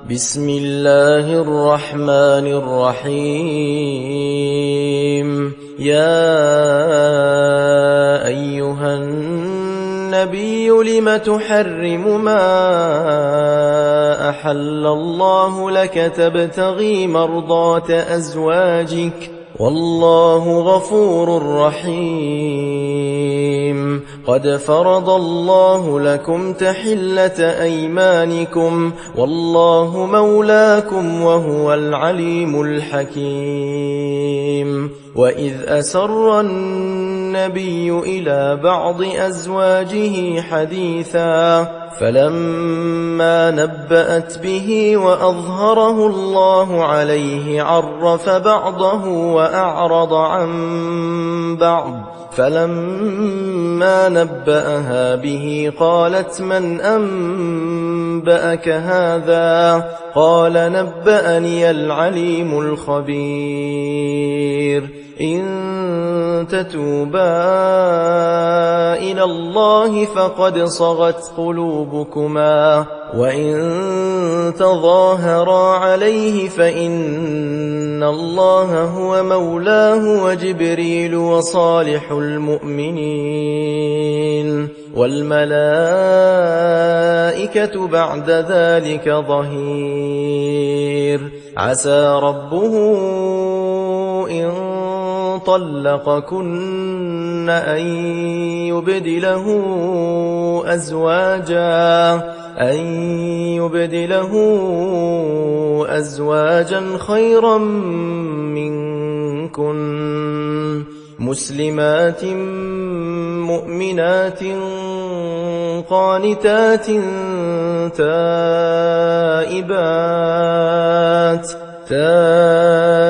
بسم الله الرحمن الرحيم. يا أيها النبي لم تحرم ما أحل الله لك تبتغي مرضات أزواجك والله غفور رحيم. قد فرض الله لكم تحلة أيمانكم والله مولاكم وهو العليم الحكيم. وإذ أسر النبي إلى بعض أزواجه حديثا فلما نبأت به وأظهره الله عليه عرف بعضه وأعرض عن بعض فلما نبأها به قالت من أنبأك هذا؟ قال نبأني العليم الخبير. إن تتوبا إلى الله فقد صغت قلوبكما وإن تظاهرا عليه فإن الله هو مولاه وجبريل وصالح المؤمنين والملائكة بعد ذلك ظهير. عسى ربه إن طلقكن أن يبدله أزواجا خيرا منكن مسلمات مؤمنات قانتات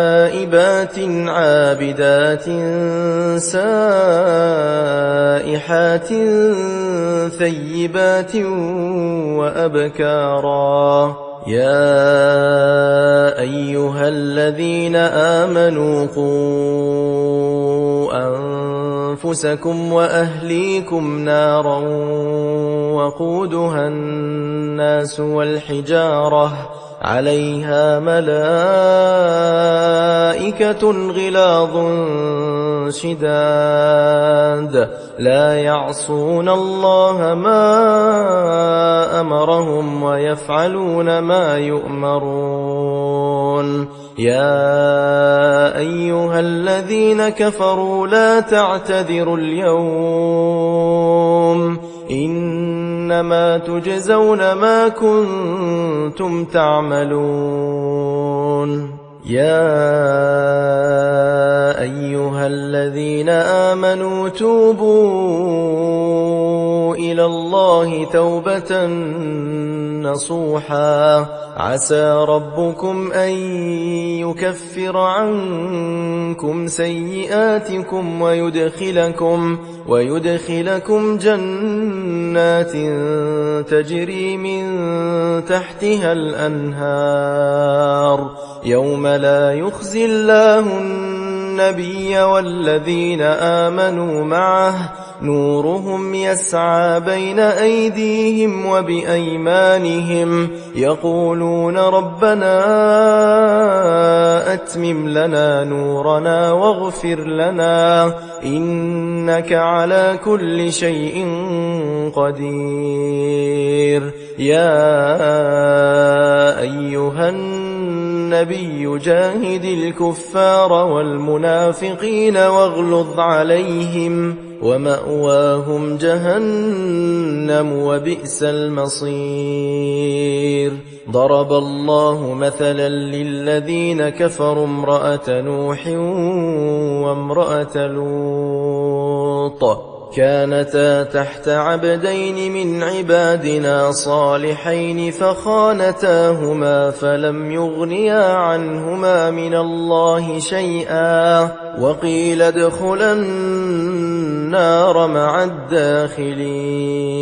تائبات عابدات سائحات ثيبات وأبكارا. يا أيها الذين آمنوا قوا أنفسكم وأهليكم نارا وقودها الناس والحجارة عليها ملائكة غلاظ شداد لا يعصون الله ما أمرهم ويفعلون ما يؤمرون. يا أيها الذين كفروا لا تعتذروا اليوم إنما تجزون ما كنتم تعملون. يا أيها الذين آمنوا توبوا إلى الله توبة نصوحا عسى ربكم أن يكفر عنكم سيئاتكم ويدخلكم جنات تجري من تحتها الأنهار يوم لا يخزي الله النبي والذين آمنوا معه نورهم يسعى بين أيديهم وبأيمانهم يقولون ربنا أتمم لنا نورنا واغفر لنا إنك على كل شيء قدير. يا أيها النبي جاهد الكفار والمنافقين واغلظ عليهم ومأواهم جهنم وبئس المصير. ضرب الله مثلا للذين كفروا امرأة نوح وامرأة لوط كانتا تحت عبدين من عبادنا صالحين فخانتاهما فلم يغنيا عنهما من الله شيئا وقيل ادخلا النار مع الداخلين.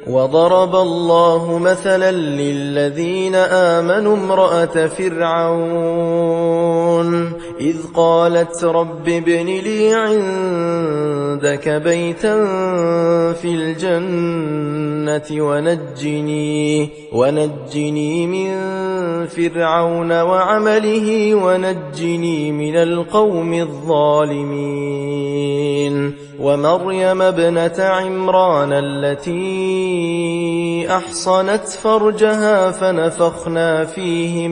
وضرب الله مثلا للذين آمنوا امرأة فرعون إذ قالت رب ابن لي عندك بيتا في الجنة ونجني من فرعون وعمله ونجني من القوم الظالمين ومريم ابنة عمران التي أحصنت فرجها فنفخنا فيه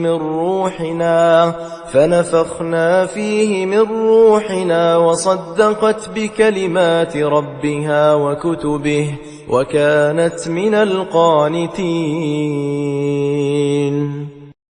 من روحنا وصدقت بكلمات ربها وكتبه وكانت من القانتين